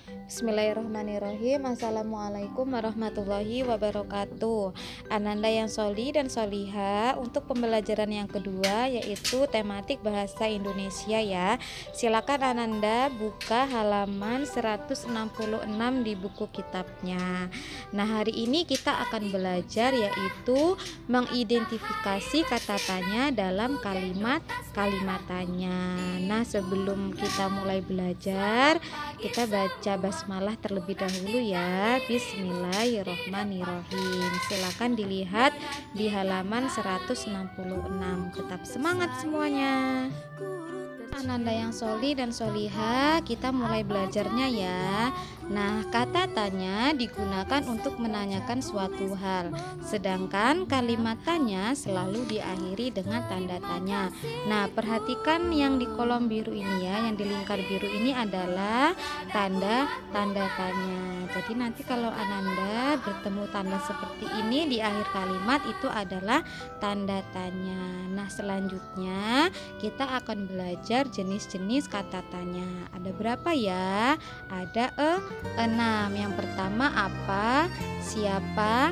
Bismillahirrahmanirrahim. Assalamualaikum warahmatullahi wabarakatuh. Ananda yang soli dan soliha, untuk pembelajaran yang kedua yaitu tematik bahasa Indonesia ya. Silakan Ananda buka halaman 166 di buku kitabnya. Nah, hari ini kita akan belajar yaitu mengidentifikasi kata tanya dalam kalimat tanya. Nah, sebelum kita mulai belajar, kita baca basmalah terlebih dahulu ya. Bismillahirrohmanirrohim. Silakan dilihat di halaman 166. Tetap semangat semuanya. Ananda yang soli dan soliha, kita mulai belajarnya ya. Nah, kata tanya digunakan untuk menanyakan suatu hal, sedangkan kalimat tanya selalu diakhiri dengan tanda tanya. Nah, perhatikan yang di kolom biru ini ya, yang di lingkar biru ini adalah tanda tanya. Jadi nanti kalau Ananda bertemu tanda seperti ini di akhir kalimat, itu adalah tanda tanya. Nah, selanjutnya kita akan belajar jenis-jenis kata tanya. Ada berapa ya? Ada 6. Yang pertama apa, siapa,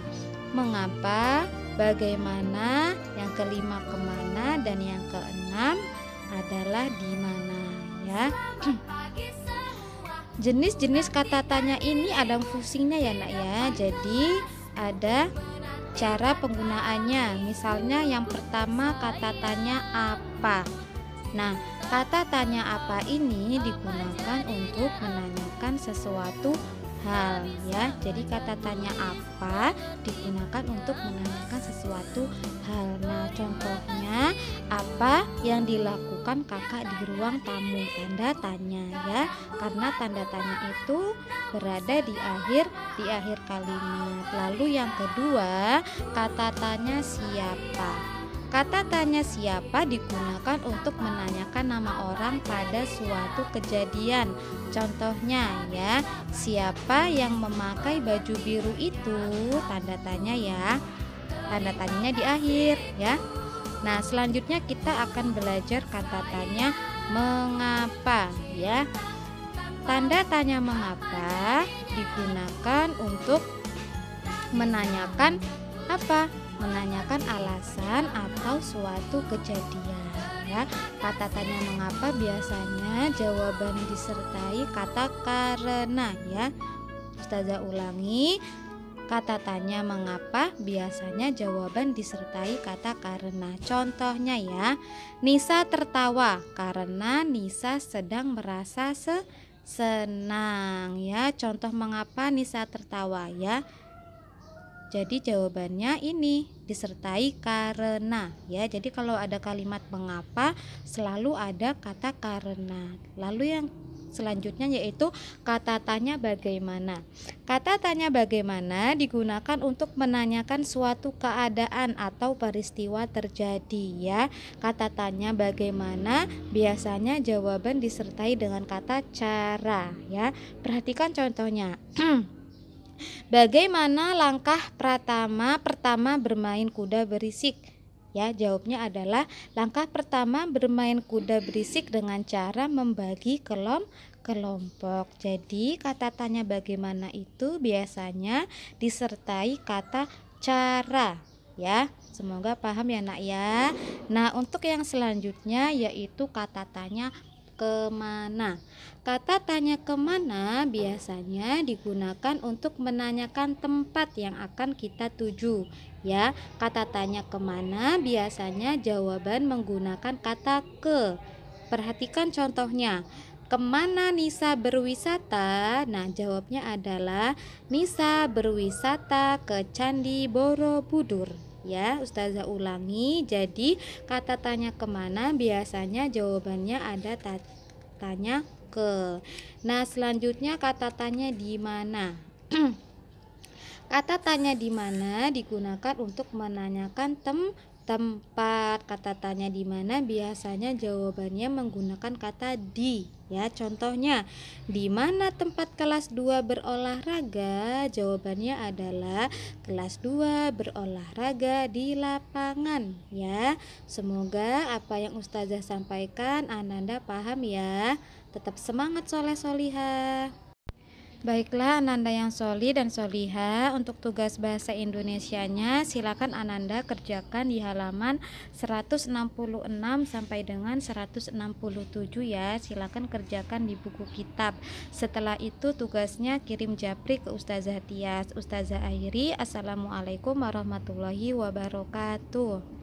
mengapa, bagaimana, yang kelima kemana, dan yang keenam adalah di mana ya. Jenis-jenis kata tanya ini ada fungsinya ya nak ya. Jadi ada cara penggunaannya. Misalnya yang pertama kata tanya apa. Nah, kata tanya apa ini digunakan untuk menanyakan sesuatu hal ya. Jadi kata tanya apa digunakan untuk menanyakan sesuatu hal. Nah, contohnya apa yang dilakukan kakak di ruang tamu, tanda tanya ya. Karena tanda tanya itu berada di akhir kalimat. Lalu yang kedua, kata tanya siapa. Kata tanya siapa digunakan untuk menanyakan nama orang pada suatu kejadian. Contohnya ya, siapa yang memakai baju biru itu, tanda tanya ya. Tanda tanyanya di akhir ya. Nah, selanjutnya kita akan belajar kata tanya mengapa ya. Tanda tanya mengapa digunakan untuk menanyakan apa? Menanyakan alasan atau suatu kejadian ya. Kata tanya mengapa biasanya jawaban disertai kata karena ya. Ustazah ulangi, kata tanya mengapa biasanya jawaban disertai kata karena. Contohnya ya, Nisa tertawa karena Nisa sedang merasa senang ya. Contoh mengapa Nisa tertawa ya. Jadi jawabannya ini disertai karena ya. Jadi kalau ada kalimat mengapa selalu ada kata karena. Lalu yang selanjutnya yaitu kata tanya bagaimana. Kata tanya bagaimana digunakan untuk menanyakan suatu keadaan atau peristiwa terjadi ya. Kata tanya bagaimana biasanya jawaban disertai dengan kata cara ya. Perhatikan contohnya. Bagaimana langkah pertama bermain kuda berisik? Ya, jawabnya adalah langkah pertama bermain kuda berisik dengan cara membagi kelompok. Jadi kata tanya bagaimana itu biasanya disertai kata cara ya. Semoga paham ya nak ya. Nah, untuk yang selanjutnya yaitu kata tanya kemana. Kata tanya kemana biasanya digunakan untuk menanyakan tempat yang akan kita tuju ya. Kata tanya kemana biasanya jawaban menggunakan kata ke. Perhatikan contohnya. Kemana Nisa berwisata? Nah, jawabnya adalah Nisa berwisata ke Candi Borobudur ya. Ustazah ulangi, jadi kata tanya kemana biasanya jawabannya ada tanya ke. Nah, selanjutnya kata tanya di mana. Kata tanya di mana digunakan untuk menanyakan tempat. Kata tanya di mana biasanya jawabannya menggunakan kata di ya. Contohnya, di mana tempat kelas 2 berolahraga? Jawabannya adalah kelas 2 berolahraga di lapangan ya. Semoga apa yang Ustazah sampaikan Ananda paham ya. Tetap semangat soleh solihah. Baiklah Ananda yang soli dan soliha, untuk tugas bahasa Indonesianya silakan Ananda kerjakan di halaman 166 sampai dengan 167 ya. Silakan kerjakan di buku kitab. Setelah itu tugasnya kirim japri ke Ustazah Tias. Ustazah akhiri, Assalamualaikum warahmatullahi wabarakatuh.